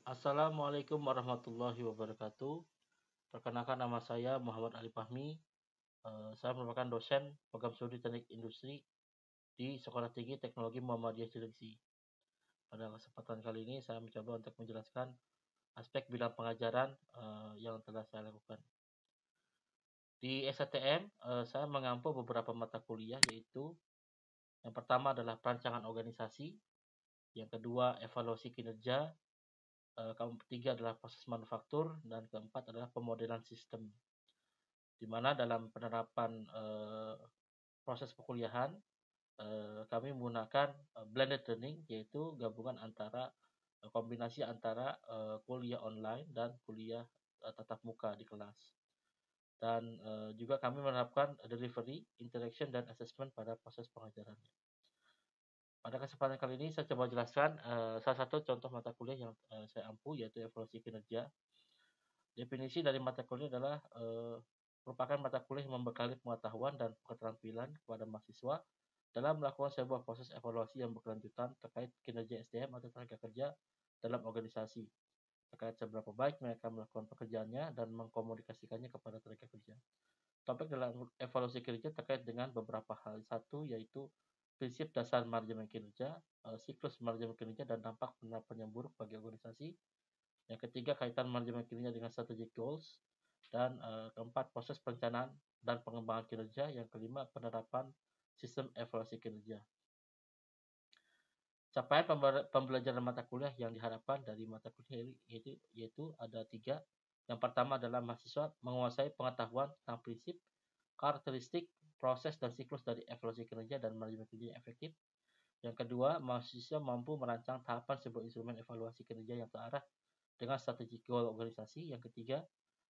Assalamualaikum warahmatullahi wabarakatuh. Perkenalkan nama saya Muhammad Ali Fahmi. Saya merupakan dosen program studi teknik industri di Sekolah Tinggi Teknologi Muhammadiyah Cilengsi. Pada kesempatan kali ini saya mencoba untuk menjelaskan aspek bidang pengajaran yang telah saya lakukan. Di STM, saya mengampu beberapa mata kuliah yaitu yang pertama adalah perancangan organisasi, yang kedua evaluasi kinerja, ketiga adalah proses manufaktur, dan keempat adalah pemodelan sistem. Di mana dalam penerapan proses perkuliahan kami menggunakan blended learning, yaitu gabungan antara kombinasi antara kuliah online dan kuliah tatap muka di kelas. Dan juga kami menerapkan delivery, interaction, dan assessment pada proses pengajaran. Pada kesempatan kali ini saya coba jelaskan salah satu contoh mata kuliah yang saya ampu, yaitu evaluasi kinerja. Definisi dari mata kuliah adalah merupakan mata kuliah yang membekali pengetahuan dan keterampilan kepada mahasiswa dalam melakukan sebuah proses evaluasi yang berkelanjutan terkait kinerja SDM atau tenaga kerja dalam organisasi, terkait seberapa baik mereka melakukan pekerjaannya dan mengkomunikasikannya kepada tenaga kerja. Topik dalam evaluasi kinerja terkait dengan beberapa hal. Satu, yaitu prinsip dasar manajemen kinerja, siklus manajemen kinerja dan dampak penerapan yang buruk bagi organisasi. Yang ketiga, kaitan manajemen kinerja dengan strategic goals. Dan keempat, proses perencanaan dan pengembangan kinerja. Yang kelima, penerapan sistem evaluasi kinerja. Capaian pembelajaran mata kuliah yang diharapkan dari mata kuliah yaitu ada 3. Yang pertama adalah mahasiswa menguasai pengetahuan tentang prinsip, karakteristik, proses, dan siklus dari evaluasi kinerja dan manajemen kinerja yang efektif. Yang kedua, mahasiswa mampu merancang tahapan sebuah instrumen evaluasi kinerja yang terarah dengan strategi goal organisasi. Yang ketiga,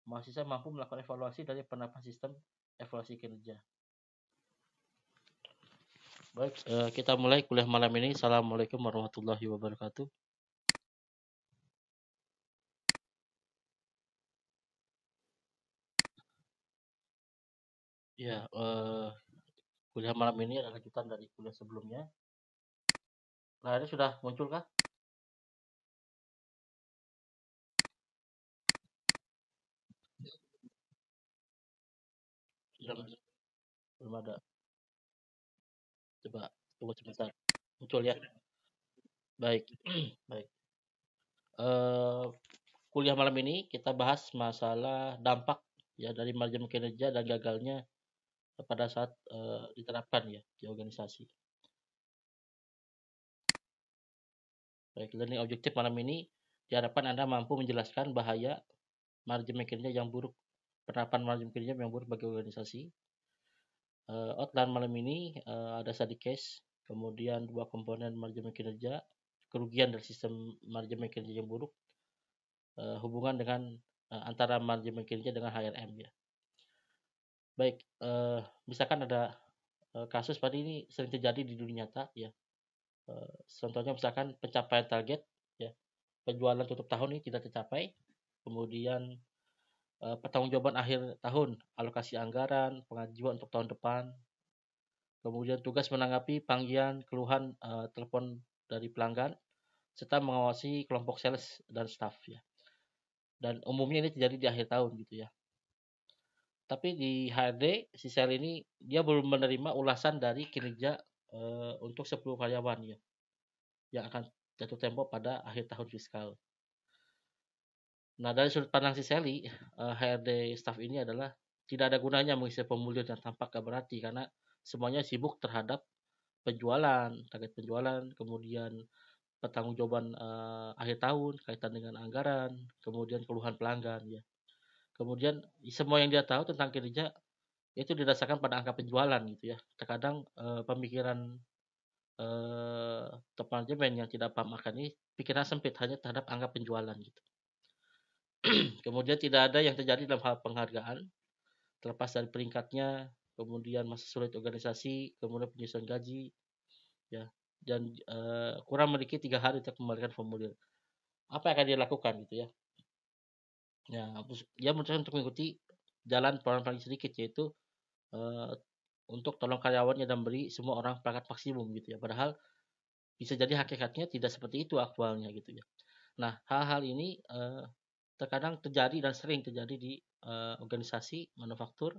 mahasiswa mampu melakukan evaluasi dari penerapan sistem evaluasi kinerja. Baik, kita mulai kuliah malam ini. Assalamualaikum warahmatullahi wabarakatuh. Ya, kuliah malam ini adalah lanjutan dari kuliah sebelumnya. Nah, ini sudah muncul kah? Sudah belum ada. Coba tunggu sebentar. Muncul ya. Baik, baik. Eh, kuliah malam ini kita bahas masalah dampak ya dari manajemen kinerja dan gagalnya pada saat diterapkan ya di organisasi. Baik, learning objektif malam ini diharapkan Anda mampu menjelaskan bahaya manajemen kinerja yang buruk, penerapan manajemen kinerja yang buruk bagi organisasi. Outline malam ini ada study case, kemudian 2 komponen manajemen kinerja, kerugian dari sistem manajemen kinerja yang buruk, hubungan dengan antara manajemen kinerja dengan HRM ya. Baik, misalkan ada kasus pada ini sering terjadi di dunia nyata ya. Contohnya misalkan pencapaian target ya, penjualan tutup tahun ini tidak tercapai, kemudian pertanggungjawaban akhir tahun, alokasi anggaran, pengajuan untuk tahun depan, kemudian tugas menanggapi panggilan keluhan telepon dari pelanggan, serta mengawasi kelompok sales dan staff ya. Dan umumnya ini terjadi di akhir tahun gitu ya. Tapi di HRD si sel ini dia belum menerima ulasan dari kinerja untuk 10 karyawan ya yang akan jatuh tempo pada akhir tahun fiskal. Nah, dari sudut pandang si Sally, HRD staff ini adalah tidak ada gunanya mengisi formulir yang tampak gak berarti karena semuanya sibuk terhadap penjualan, target penjualan, kemudian pertanggungjawaban akhir tahun kaitan dengan anggaran, kemudian keluhan pelanggan ya. Kemudian semua yang dia tahu tentang kinerja itu didasarkan pada angka penjualan gitu ya. Terkadang pemikiran top manajemen yang tidak paham akan ini pikiran sempit hanya terhadap angka penjualan gitu. Kemudian tidak ada yang terjadi dalam hal penghargaan terlepas dari peringkatnya, kemudian masa sulit organisasi, kemudian penyusunan gaji ya, dan kurang memiliki 3 hari untuk mengembalikan formulir. Apa yang akan dia lakukan gitu ya? Ya, dia memutuskan untuk mengikuti jalan pelan paling sedikit, yaitu untuk tolong karyawannya dan beri semua orang perangkat maksimum gitu ya. Padahal bisa jadi hakikatnya tidak seperti itu aktualnya gitu ya. Nah, hal-hal ini terkadang terjadi dan sering terjadi di organisasi manufaktur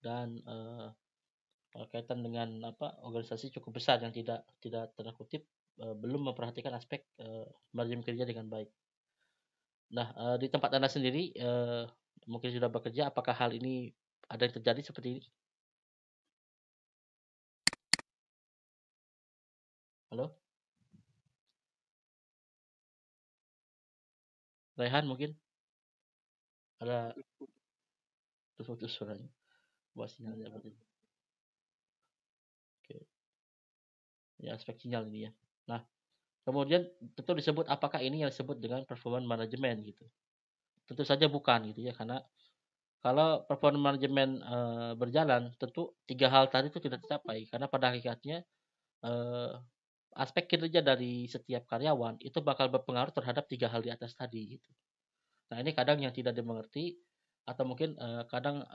dan kaitan dengan organisasi cukup besar yang tidak tanda kutip belum memperhatikan aspek manajemen kerja dengan baik. Nah, di tempat Anda sendiri mungkin sudah bekerja, apakah hal ini ada yang terjadi seperti ini? Halo, Rehan mungkin ada putus-putus suaranya, buat sinyalnya seperti itu. Oke, ya aspek sinyal ini ya. Nah, kemudian tentu disebut apakah ini yang disebut dengan performance management gitu. Tentu saja bukan gitu ya, karena kalau performance manajemen berjalan, tentu tiga hal tadi itu tidak tercapai karena pada hakikatnya eh, aspek kinerja dari setiap karyawan itu bakal berpengaruh terhadap tiga hal di atas tadi gitu. Nah, ini kadang yang tidak dimengerti atau mungkin kadang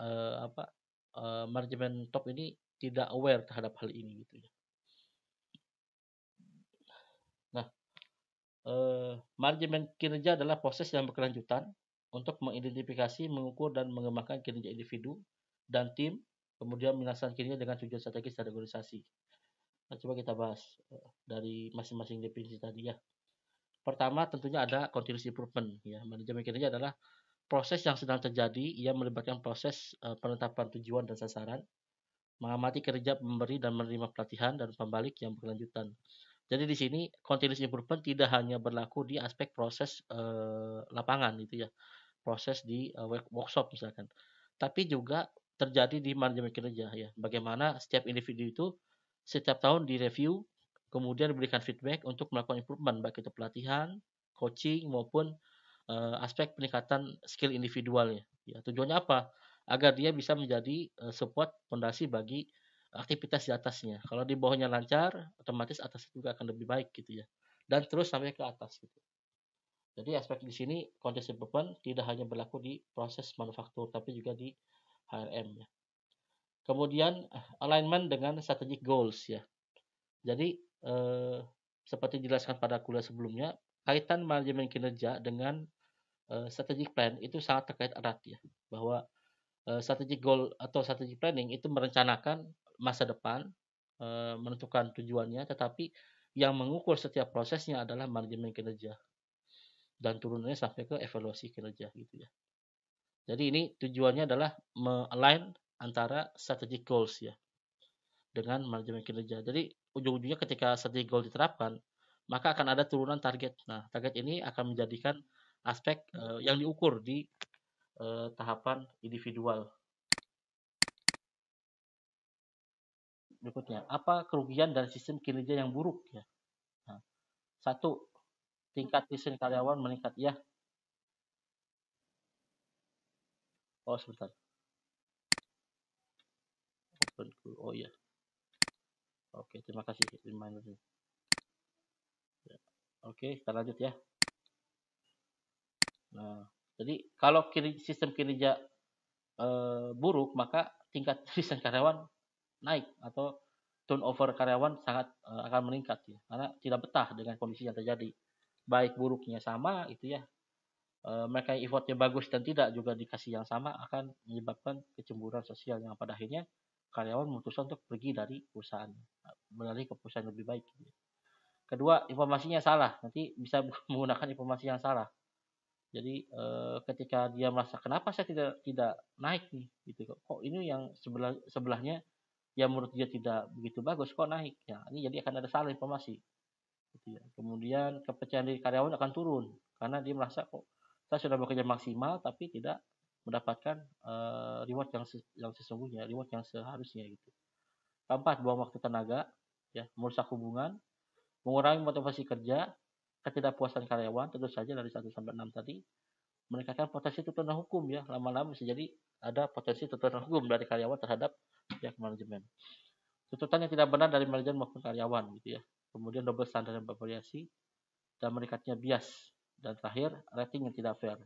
manajemen top ini tidak aware terhadap hal ini gitu ya. Nah, manajemen kinerja adalah proses yang berkelanjutan untuk mengidentifikasi, mengukur dan mengembangkan kinerja individu dan tim, kemudian menyelesaikan kinerja dengan tujuan strategis dari organisasi. Nah, coba kita bahas dari masing-masing definisi tadi ya. Pertama tentunya ada continuous improvement ya. Manajemen kinerja adalah proses yang sedang terjadi, ia melibatkan proses penetapan tujuan dan sasaran, mengamati kerja pemberi dan menerima pelatihan dan pembalik yang berkelanjutan. Jadi di sini continuous improvement tidak hanya berlaku di aspek proses lapangan gitu ya, proses di workshop misalkan, tapi juga terjadi di manajemen kinerja ya. Bagaimana setiap individu itu setiap tahun direview, kemudian diberikan feedback untuk melakukan improvement baik itu pelatihan, coaching maupun aspek peningkatan skill individualnya. Ya, tujuannya apa? Agar dia bisa menjadi support fondasi bagi aktivitas di atasnya. Kalau di bawahnya lancar, otomatis atas juga akan lebih baik gitu ya. Dan terus sampai ke atas gitu. Jadi aspek di sini continuous improvement tidak hanya berlaku di proses manufaktur tapi juga di HRM ya. Kemudian alignment dengan strategic goals ya. Jadi seperti dijelaskan pada kuliah sebelumnya, kaitan manajemen kinerja dengan strategic plan itu sangat terkait erat ya. Bahwa strategic goal atau strategic planning itu merencanakan masa depan, menentukan tujuannya, tetapi yang mengukur setiap prosesnya adalah manajemen kinerja dan turunannya sampai ke evaluasi kinerja gitu ya. Jadi ini tujuannya adalah me-align antara strategic goals ya dengan manajemen kinerja. Jadi ujung-ujungnya ketika strategic goal diterapkan, maka akan ada turunan target. Nah, target ini akan menjadikan aspek yang diukur di tahapan individual. Berikutnya, apa kerugian dari sistem kinerja yang buruk ya? Nah, satu, tingkat disiplin karyawan meningkat ya. Oh, sebentar. Oh iya. Oke, terima kasih reminder. Ya. Oke, kita lanjut ya. Nah, jadi kalau sistem kinerja buruk, maka tingkat disiplin karyawan naik atau turnover karyawan sangat akan meningkat ya, karena tidak betah dengan kondisi yang terjadi. Baik buruknya sama itu ya, mereka yang effortnya bagus dan tidak juga dikasih yang sama akan menyebabkan kecemburuan sosial yang pada akhirnya karyawan memutuskan untuk pergi dari perusahaan, beralih ke perusahaan yang lebih baik. Kedua, informasinya salah, nanti bisa menggunakan informasi yang salah. Jadi ketika dia merasa kenapa saya tidak tidak naik nih, gitu kok ini yang sebelahnya yang menurut dia tidak begitu bagus kok naik ya, ini jadi akan ada salah informasi gitu ya. Kemudian kepercayaan diri karyawan akan turun karena dia merasa kok saya sudah bekerja maksimal tapi tidak mendapatkan reward yang sesungguhnya, reward yang seharusnya gitu. Keempat, buang waktu tenaga ya, merusak hubungan, mengurangi motivasi kerja, ketidakpuasan karyawan tentu saja dari 1 sampai 6 tadi, meningkatkan potensi tuntutan hukum ya, lama-lama bisa jadi ada potensi tuntutan hukum dari karyawan terhadap pihak manajemen. Tuntutan yang tidak benar dari manajemen maupun karyawan gitu ya. Kemudian double standar yang bervariasi dan meningkatnya bias, dan terakhir rating yang tidak fair.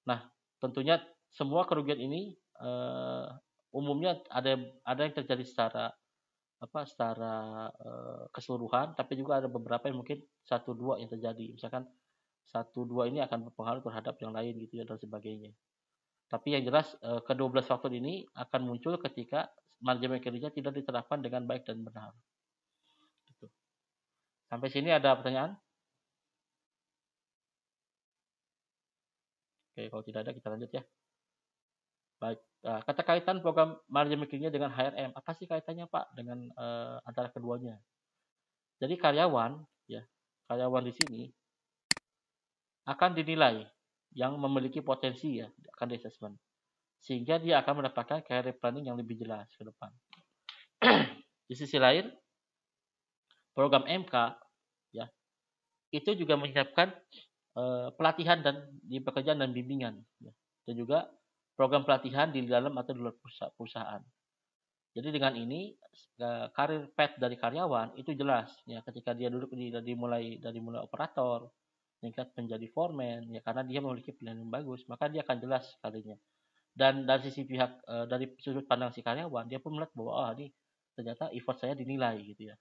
Nah, tentunya semua kerugian ini umumnya ada yang terjadi secara keseluruhan, tapi juga ada beberapa yang mungkin 1-2 yang terjadi. Misalkan 1, 2 ini akan berpengaruh terhadap yang lain gitu ya dan sebagainya. Tapi yang jelas ke-12 faktor ini akan muncul ketika manajemen kerja tidak diterapkan dengan baik dan benar. Gitu. Sampai sini ada pertanyaan? Oke, kalau tidak ada kita lanjut ya. Baik, kata kaitan program manajemen kerja dengan HRM, apa sih kaitannya Pak dengan antara keduanya? Jadi karyawan, ya, karyawan di sini akan dinilai yang memiliki potensi ya, akan di assessment. Sehingga dia akan mendapatkan career planning yang lebih jelas ke depan. Di sisi lain, program MK ya, itu juga menyiapkan pelatihan dan di pekerjaan dan bimbingan ya. Dan juga program pelatihan di dalam atau di luar perusahaan. Jadi dengan ini karir path dari karyawan itu jelas ya ketika dia duduk dari mulai operator tingkat menjadi foreman ya karena dia memiliki pilihan yang bagus maka dia akan jelas karirnya. Dan dari sisi pihak dari sudut pandang si karyawan dia pun melihat bahwa oh ini ternyata effort saya dinilai gitu ya.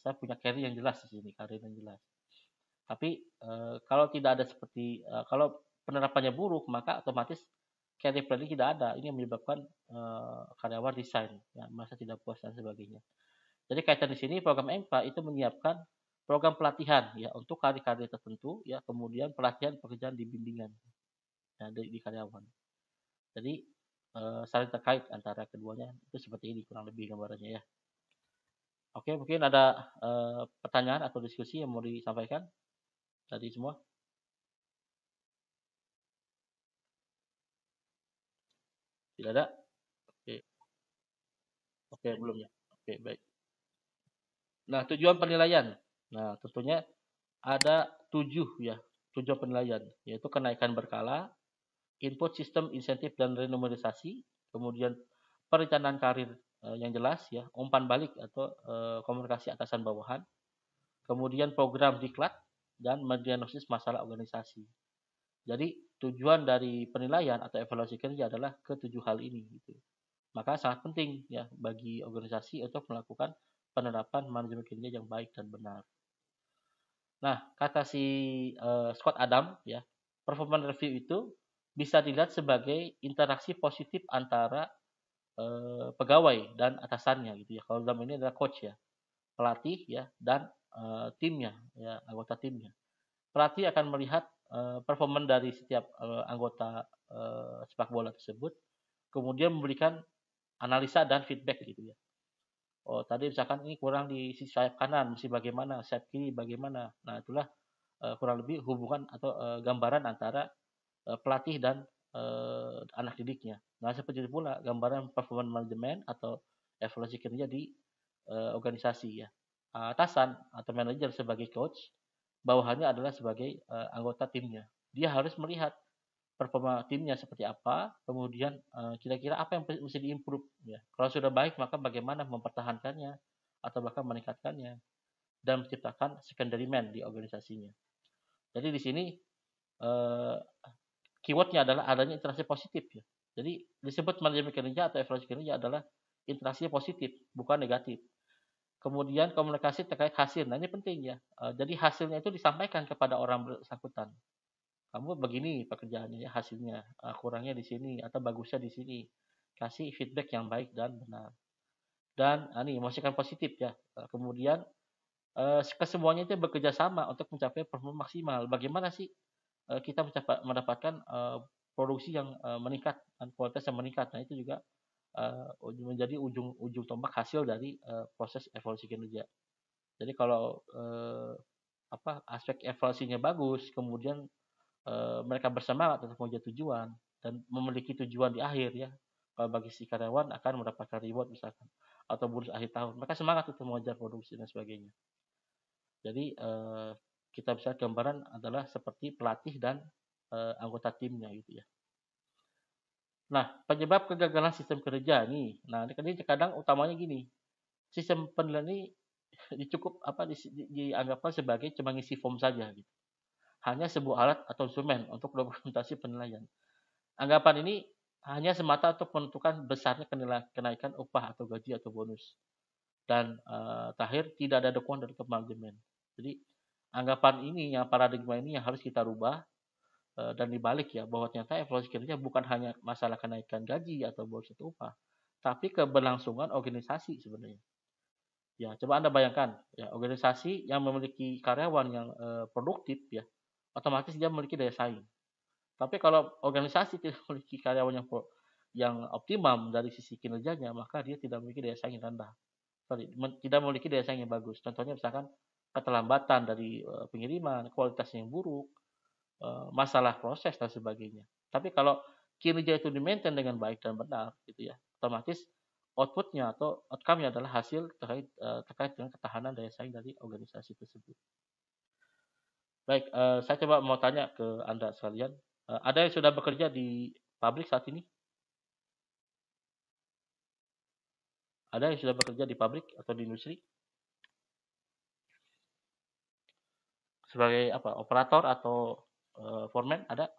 Saya punya career yang jelas di sini, karir yang jelas. Tapi kalau tidak ada seperti kalau penerapannya buruk maka otomatis career planning tidak ada. Ini yang menyebabkan karyawan resign, ya, merasa tidak puas dan sebagainya. Jadi kaitan di sini program MPA itu menyiapkan program pelatihan ya untuk karir-karir tertentu ya kemudian pelatihan pekerjaan di bimbingan ya, di karyawan. Jadi saling terkait antara keduanya itu seperti ini kurang lebih gambarannya ya. Oke, mungkin ada pertanyaan atau diskusi yang mau disampaikan tadi semua? Tidak ada? Oke, oke belum ya. Oke, baik. Nah, tujuan penilaian. Nah, tentunya ada 7 ya, tujuan penilaian, yaitu kenaikan berkala, input sistem insentif dan remunerasi, kemudian perencanaan karir yang jelas ya, umpan balik atau komunikasi atasan bawahan, kemudian program diklat dan mendiagnosis masalah organisasi. Jadi tujuan dari penilaian atau evaluasi kerja adalah ketujuh hal ini gitu. Maka sangat penting ya bagi organisasi untuk melakukan penerapan manajemen kerja yang baik dan benar. Nah, kata si Scott Adam ya, performance review itu bisa dilihat sebagai interaksi positif antara pegawai dan atasannya gitu ya. Kalau dalam ini adalah coach ya, pelatih ya dan timnya ya, anggota timnya. Pelatih akan melihat performa dari setiap anggota sepak bola tersebut, kemudian memberikan analisa dan feedback gitu ya. Oh, tadi misalkan ini kurang di sisi sayap kanan, mesti bagaimana, sayap kiri bagaimana. Nah, itulah kurang lebih hubungan atau gambaran antara pelatih dan anak didiknya. Nah, seperti itu pula gambaran performance manajemen atau evaluasi kinerja di organisasi ya. Atasan atau manajer sebagai coach, bawahannya adalah sebagai anggota timnya. Dia harus melihat performa timnya seperti apa, kemudian kira-kira apa yang mesti diimprove ya. Kalau sudah baik maka bagaimana mempertahankannya atau bahkan meningkatkannya dan menciptakan secondary man di organisasinya. Jadi di sini eh, keywordnya adalah adanya interaksi positif ya. Jadi disebut manajemen kinerja atau evaluasi kinerja adalah interaksi positif, bukan negatif. Kemudian komunikasi terkait hasil. Nah ini penting ya. Jadi hasilnya itu disampaikan kepada orang bersangkutan. Kamu begini pekerjaannya ya hasilnya, kurangnya di sini atau bagusnya di sini. Kasih feedback yang baik dan benar. Dan ini masukan positif ya. Kemudian kesemuanya itu bekerja sama untuk mencapai performa maksimal. Bagaimana sih kita mendapatkan produksi yang meningkat dan kualitas yang meningkat. Nah itu juga menjadi ujung tombak hasil dari proses evaluasi kinerja. Jadi kalau aspek evaluasinya bagus, kemudian mereka bersemangat untuk mengejar tujuan dan memiliki tujuan di akhir ya. Kalau bagi si karyawan akan mendapatkan reward misalkan atau bonus akhir tahun, mereka semangat untuk mengejar produksi dan sebagainya. Jadi kita bisa gambaran adalah seperti pelatih dan anggota timnya gitu ya. Nah, penyebab kegagalan sistem kerja nih. Nah, ini kadang utamanya gini. Sistem penilaian ini dicukup dianggapkan sebagai cuma ngisi form saja gitu. Hanya sebuah alat atau instrumen untuk dokumentasi penilaian. Anggapan ini hanya semata untuk menentukan besarnya kenaikan upah atau gaji atau bonus. Dan terakhir tidak ada dukungan dari manajemen. Jadi anggapan ini, yang paradigma ini yang harus kita rubah dan dibalik ya, bahwa ternyata evaluasi kinerja bukan hanya masalah kenaikan gaji atau bonus atau upah, tapi keberlangsungan organisasi sebenarnya. Ya, coba Anda bayangkan, ya organisasi yang memiliki karyawan yang produktif ya, otomatis dia memiliki daya saing. Tapi kalau organisasi tidak memiliki karyawan yang optimum dari sisi kinerjanya, maka dia tidak memiliki daya saing yang rendah. Sorry, tidak memiliki daya saing yang bagus. Contohnya misalkan keterlambatan dari pengiriman, kualitas yang buruk, masalah proses dan sebagainya. Tapi kalau kinerja itu di-maintain dengan baik dan benar, gitu ya, otomatis outputnya atau outcome-nya adalah hasil terkait dengan ketahanan daya saing dari organisasi tersebut. Baik, saya coba mau tanya ke Anda sekalian. Ada yang sudah bekerja di pabrik saat ini? Ada yang sudah bekerja di pabrik atau di industri? Sebagai apa? Operator atau foreman? Ada?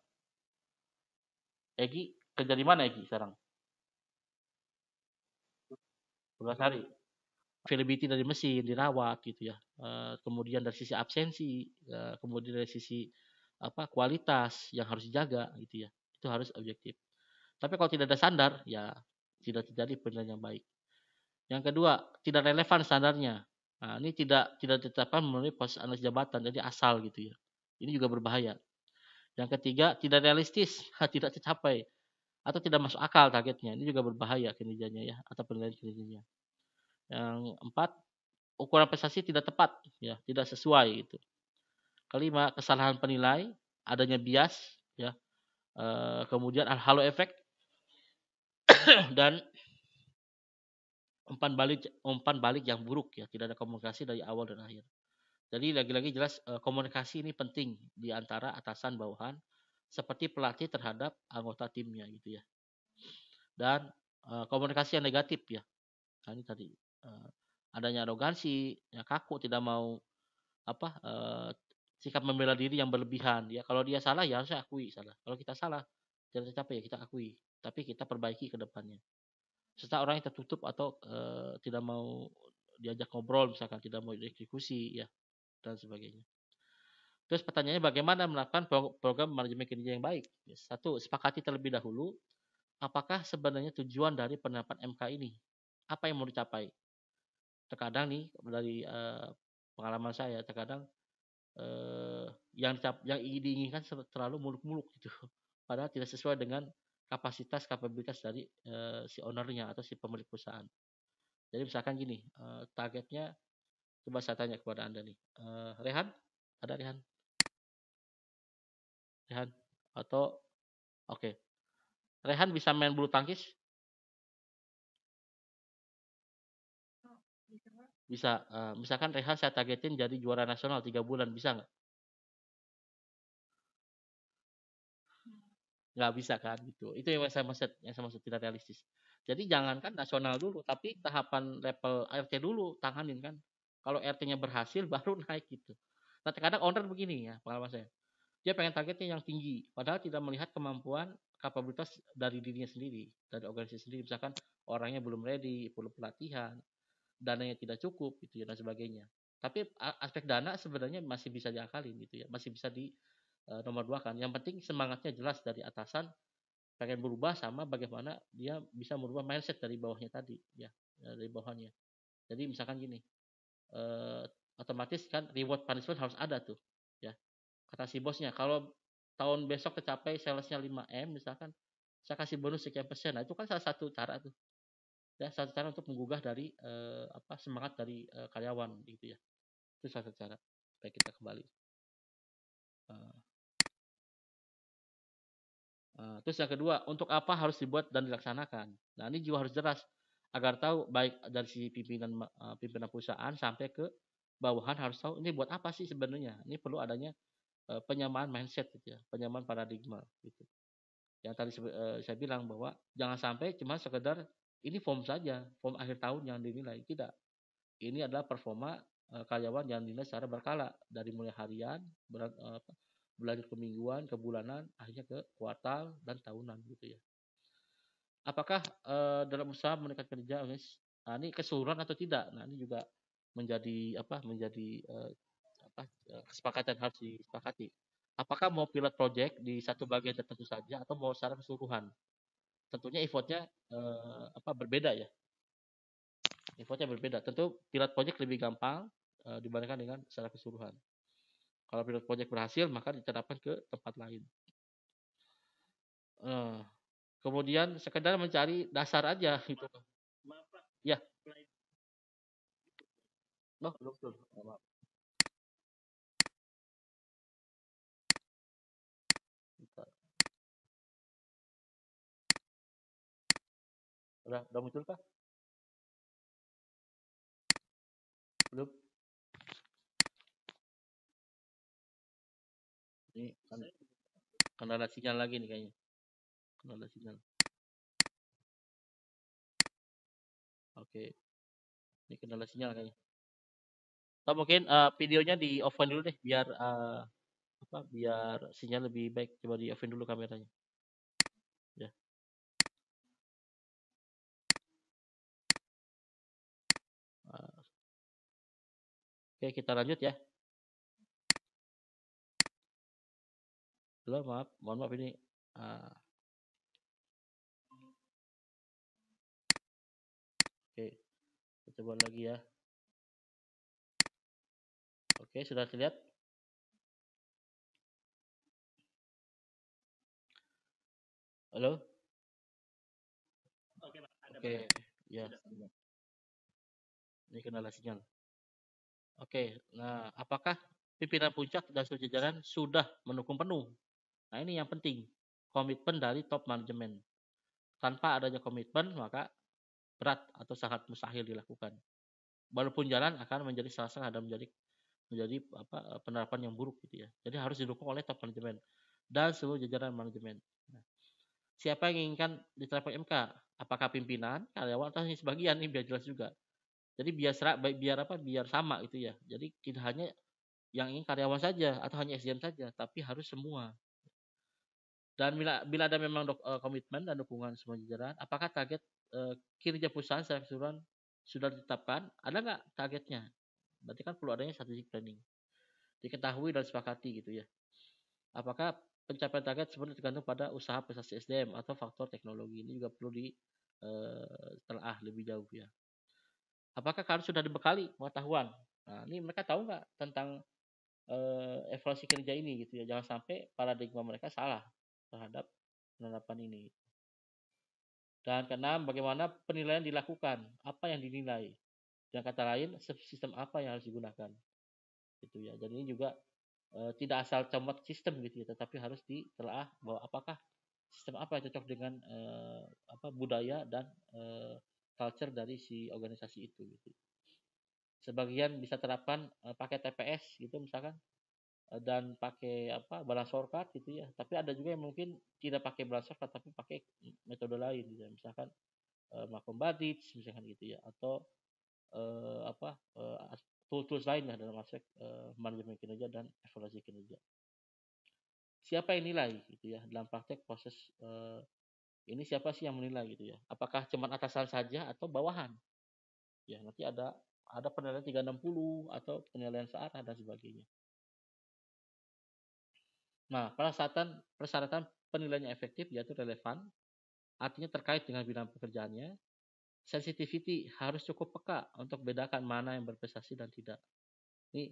Egi, kerja di mana Egi sekarang? 12 hari. Availability dari mesin dirawat gitu ya. Kemudian dari sisi absensi, kemudian dari sisi kualitas yang harus dijaga gitu ya. Itu harus objektif. Tapi kalau tidak ada standar, ya tidak terjadi penilaian yang baik. Yang kedua, tidak relevan standarnya. Nah, ini tidak ditetapkan melalui proses analisis jabatan, jadi asal gitu ya. Ini juga berbahaya. Yang ketiga, tidak realistis, tidak tercapai atau tidak masuk akal targetnya. Ini juga berbahaya kinerjanya ya, atau penilaian kinerjanya. Yang empat, ukuran prestasi tidak tepat, ya, tidak sesuai gitu. Kelima, kesalahan penilai, adanya bias, ya, kemudian halo efek dan umpan balik yang buruk ya, tidak ada komunikasi dari awal dan akhir. Jadi lagi-lagi jelas komunikasi ini penting di antara atasan bawahan seperti pelatih terhadap anggota timnya gitu ya. Dan komunikasi yang negatif ya. Nah, ini tadi adanya arogansi, ya kaku, tidak mau sikap membela diri yang berlebihan ya. Kalau dia salah ya harusnya akui salah. Kalau kita salah tidak tercapai ya kita akui, tapi kita perbaiki ke depannya. Serta orang yang tertutup atau tidak mau diajak ngobrol misalkan, tidak mau dieksekusi ya dan sebagainya. Terus pertanyaannya bagaimana melakukan program manajemen kinerja yang baik? Satu, sepakati terlebih dahulu apakah sebenarnya tujuan dari penerapan MK ini. Apa yang mau dicapai? Terkadang nih dari pengalaman saya, terkadang yang diinginkan terlalu muluk-muluk gitu. Padahal tidak sesuai dengan kapabilitas dari si ownernya atau si pemilik perusahaan. Jadi misalkan gini, targetnya, coba saya tanya kepada Anda nih. Rehan? Ada Rehan? Rehan? Atau oke. Rehan bisa main bulu tangkis? Bisa. Misalkan Rehan saya targetin jadi juara nasional 3 bulan, bisa nggak? Nggak bisa kan gitu. Itu yang saya maksud tidak realistis. Jadi jangankan nasional dulu, tapi tahapan level RT dulu tanganin kan. Kalau RT-nya berhasil baru naik gitu. Nah, terkadang owner begini ya, pengalaman saya. Dia pengen targetnya yang tinggi, padahal tidak melihat kemampuan kapabilitas dari dirinya sendiri, dari organisasi sendiri. Misalkan orangnya belum ready, perlu pelatihan, dananya tidak cukup gitu ya dan sebagainya. Tapi aspek dana sebenarnya masih bisa diakalin gitu ya, masih bisa di nomor dua kan. Yang penting semangatnya jelas dari atasan pengen berubah sama bagaimana dia bisa merubah mindset dari bawahnya tadi ya, dari bawahnya. Jadi misalkan gini, eh, otomatis kan reward punishment harus ada tuh ya. Kata si bosnya kalau tahun besok kecapai salesnya 5M misalkan, saya kasih bonus sekian persen. Nah itu kan salah satu cara tuh ya, satu cara untuk menggugah dari semangat dari karyawan gitu ya. Itu salah satu cara supaya kita kembali. Terus yang kedua, untuk apa harus dibuat dan dilaksanakan? Nah, ini juga harus jelas agar tahu baik dari sisi pimpinan perusahaan sampai ke bawahan harus tahu ini buat apa sih sebenarnya. Ini perlu adanya penyamaan mindset gitu ya, penyamaan paradigma gitu. Yang tadi saya bilang bahwa jangan sampai cuma sekedar ini form saja, form akhir tahun yang dinilai. Tidak. Ini adalah performa karyawan yang dinilai secara berkala dari mulai harian, berlanjut ke mingguan, ke bulanan, akhirnya ke kuartal dan tahunan gitu ya. Apakah dalam usaha meningkatkan kerja, nah, ini keseluruhan atau tidak? Nah, ini juga menjadi kesepakatan harus disepakati. Apakah mau pilot project di satu bagian tertentu saja atau mau secara keseluruhan? Tentunya effortnya berbeda ya. Effortnya berbeda. Tentu pilot project lebih gampang dibandingkan dengan secara keseluruhan. Kalau pilot project berhasil, maka diterapkan ke tempat lain. Kemudian sekedar mencari dasar aja gitu. Ya. Oh, betul. Maaf. Udah muncul kah? Belum. Ini kan kendala sinyal lagi nih kayaknya. Kendala sinyal. Oke. Ini kendala sinyal kayaknya. Atau mungkin videonya di off dulu deh biar biar sinyal lebih baik. Coba di off dulu kameranya. Ya. Oke, kita lanjut ya. Halo, mohon maaf ini oke, kita coba lagi ya. Oke, sudah terlihat? Halo? Oke, ya. Ini kendala sinyal. Oke, nah apakah pimpinan puncak dan seluruh jajaran sudah mendukung penuh? Nah ini yang penting, komitmen dari top manajemen. Tanpa adanya komitmen maka berat atau sangat mustahil dilakukan. Walaupun jalan akan menjadi salah dan menjadi penerapan yang buruk gitu ya. Jadi harus didukung oleh top manajemen dan seluruh jajaran manajemen. Nah, siapa yang inginkan diterapkan MK? Apakah pimpinan, karyawan atau hanya sebagian? Ini biar jelas juga. Jadi biar sama gitu ya. Jadi tidak hanya yang ingin karyawan saja atau hanya SDM saja, tapi harus semua. Dan bila ada memang komitmen dan dukungan semua jajaran, apakah target kinerja perusahaan secara keseluruhan sudah ditetapkan? Ada nggak targetnya? Berarti kan perlu adanya strategic planning. Diketahui dan disepakati gitu ya. Apakah pencapaian target sebenarnya tergantung pada usaha prestasi SDM atau faktor teknologi? Ini juga perlu ditelaah lebih jauh ya. Apakah kalian sudah dibekali pengetahuan? Nah, ini mereka tahu nggak tentang evaluasi kinerja ini gitu ya. Jangan sampai paradigma mereka salah terhadap penerapan ini. Dan keenam, bagaimana penilaian dilakukan? Apa yang dinilai? Dengan kata lain, sistem apa yang harus digunakan? Gitu ya. Jadi ini juga tidak asal comot sistem gitu ya, tetapi harus ditelaah bahwa apakah sistem apa yang cocok dengan budaya dan culture dari si organisasi itu gitu. Sebagian bisa terapkan pakai TPS gitu misalkan dan pakai balance scorecard gitu ya. Tapi ada juga yang mungkin tidak pakai balance scorecard tapi pakai metode lain gitu ya. Misalkan Malcolm Bardich misalkan gitu ya, atau tools lain ya dalam aspek manajemen kinerja dan evaluasi kinerja. Siapa yang nilai gitu ya dalam praktek proses ini, siapa sih yang menilai gitu ya? Apakah cuma atasan saja atau bawahan? Ya, nanti ada penilaian 360 atau penilaian searah dan sebagainya. Nah, persyaratan penilaiannya efektif yaitu relevan, artinya terkait dengan bidang pekerjaannya. Sensitivity, harus cukup peka untuk bedakan mana yang berprestasi dan tidak. Ini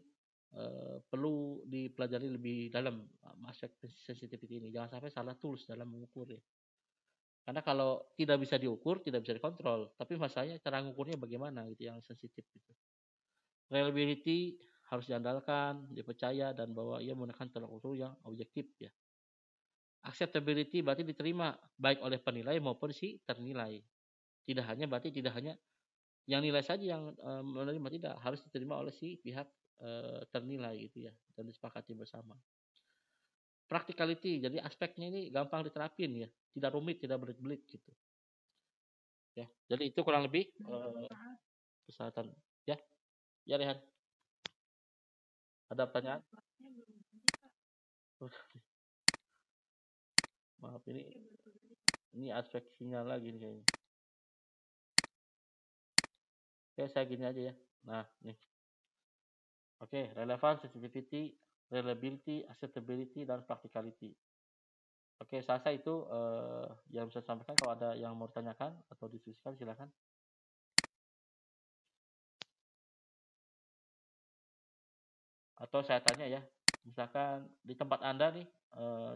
perlu dipelajari lebih dalam aspek sensitivity ini. Jangan sampai salah tools dalam mengukur ya. Karena kalau tidak bisa diukur, tidak bisa dikontrol. Tapi masalahnya cara mengukurnya bagaimana gitu yang sensitif gitu. Reliability harus diandalkan, dipercaya, dan bahwa ia menggunakan tolak ukur yang objektif ya. Acceptability berarti diterima baik oleh penilai maupun si ternilai. Tidak hanya yang nilai saja yang menerima, tidak, harus diterima oleh si pihak ternilai gitu ya, dan disepakati bersama. Practicality, jadi aspeknya ini gampang diterapin ya, tidak rumit, tidak belit-belit gitu. Ya, jadi itu kurang lebih persyaratan ya. Ya Rehan. Ada pertanyaan? Maaf ini aspek sinyal lagi nih kayaknya. Oke, saya gini aja ya. Nah, nih. Oke, relevan, sensitivity, reliability, acceptability, dan practicality. Oke, saya itu yang bisa saya sampaikan. Kalau ada yang mau ditanyakan atau diskusikan, silakan. Atau saya tanya ya, misalkan di tempat Anda nih,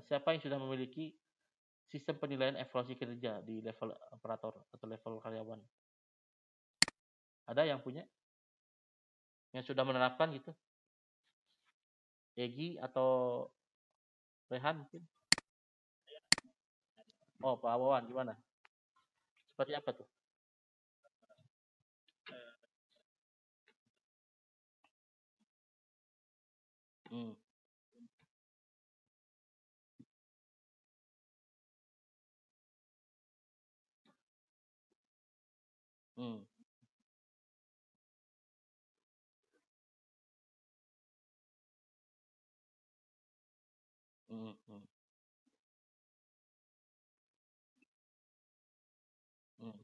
siapa yang sudah memiliki sistem penilaian evaluasi kinerja di level operator atau level karyawan? Ada yang punya? Yang sudah menerapkan gitu? Egi atau Rehan mungkin? Oh, Pak Wawan gimana? Seperti apa tuh? Hmm, hmm, hmm, hmm, hmm.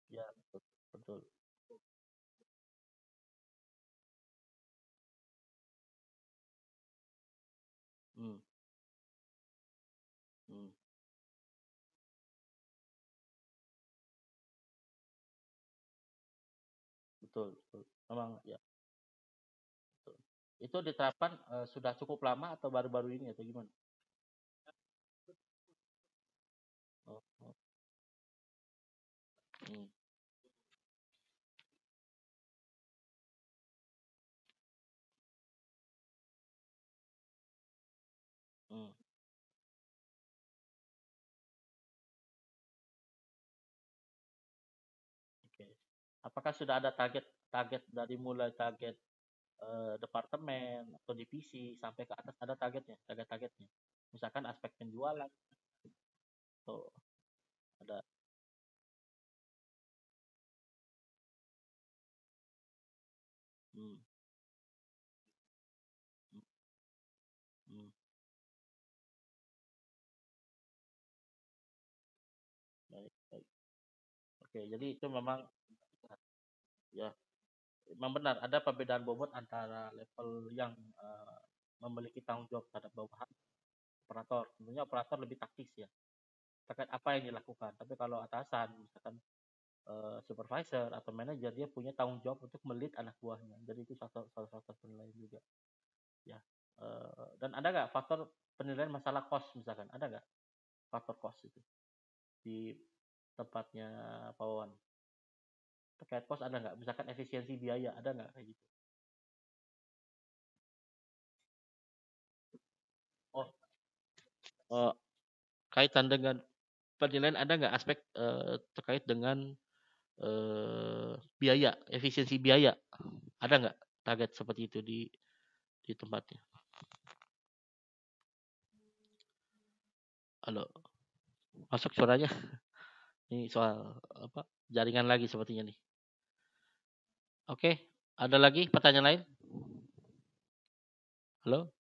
Ya, betul, betul. Hmm, hmm, betul, betul. Memang ya, betul. Itu diterapkan sudah cukup lama atau baru-baru ini atau gimana? Oh, oh, hmm, hmm, oke. Apakah sudah ada target dari mulai target departemen atau divisi sampai ke atas, ada target-targetnya. Misalkan aspek penjualan atau ada. Hmm, hmm, hmm, baik, baik. Oke, jadi itu memang ya, memang benar ada perbedaan bobot antara level yang memiliki tanggung jawab terhadap bawahan operator. Tentunya operator lebih taktis ya terkait apa yang dilakukan. Tapi kalau atasan misalkan supervisor atau manajer, dia punya tanggung jawab untuk melit anak buahnya. Jadi itu salah satu penilaian juga ya. Dan ada nggak faktor penilaian masalah cost, misalkan ada nggak faktor cost itu di tempatnya Pak Wawan? Terkait cost ada nggak, misalkan efisiensi biaya ada nggak kayak gitu? Oh, oh, kaitan dengan penilaian ada nggak aspek terkait dengan biaya, efisiensi biaya, ada nggak target seperti itu di tempatnya? Halo, masuk suaranya? Ini soal apa, jaringan lagi sepertinya nih. Oke, ada lagi pertanyaan lain? Halo.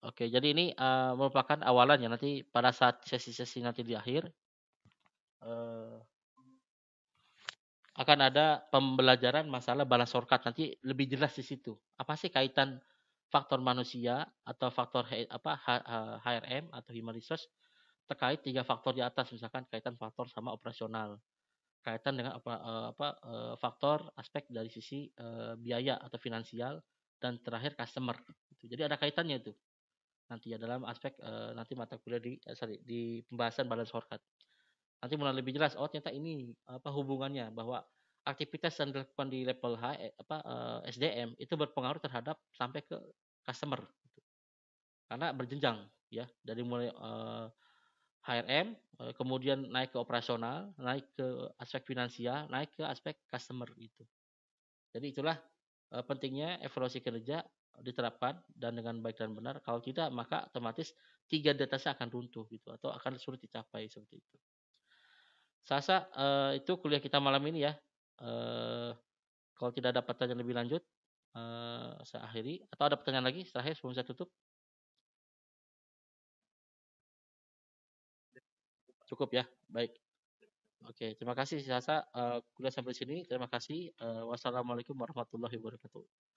Oke, jadi ini merupakan awalan ya, nanti pada saat sesi-sesi nanti di akhir eh, akan ada pembelajaran masalah balance scorecard, nanti lebih jelas di situ. Apa sih kaitan faktor manusia atau faktor HRM atau human resource terkait tiga faktor di atas, misalkan kaitan faktor sama operasional, kaitan dengan faktor aspek dari sisi biaya atau finansial, dan terakhir customer. Jadi ada kaitannya itu nanti ya dalam aspek nanti mata kuliah di pembahasan balance scorecard. Nanti mulai lebih jelas, oh ternyata ini apa hubungannya, bahwa aktivitas yang dilakukan di level SDM itu berpengaruh terhadap sampai ke customer gitu. Karena berjenjang ya, dari mulai HRM kemudian naik ke operasional, naik ke aspek finansial, naik ke aspek customer gitu. Jadi itulah pentingnya evaluasi kinerja diterapkan dan dengan baik dan benar. Kalau tidak, maka otomatis tiga data akan runtuh gitu atau akan sulit dicapai seperti itu. Sasa itu kuliah kita malam ini ya. Eh, Kalau tidak ada pertanyaan lebih lanjut, saya akhiri. Atau ada pertanyaan lagi terakhir sebelum saya tutup? Cukup ya. Baik. Oke, terima kasih Sasa. Udah sampai sini. Terima kasih. Wassalamualaikum warahmatullahi wabarakatuh.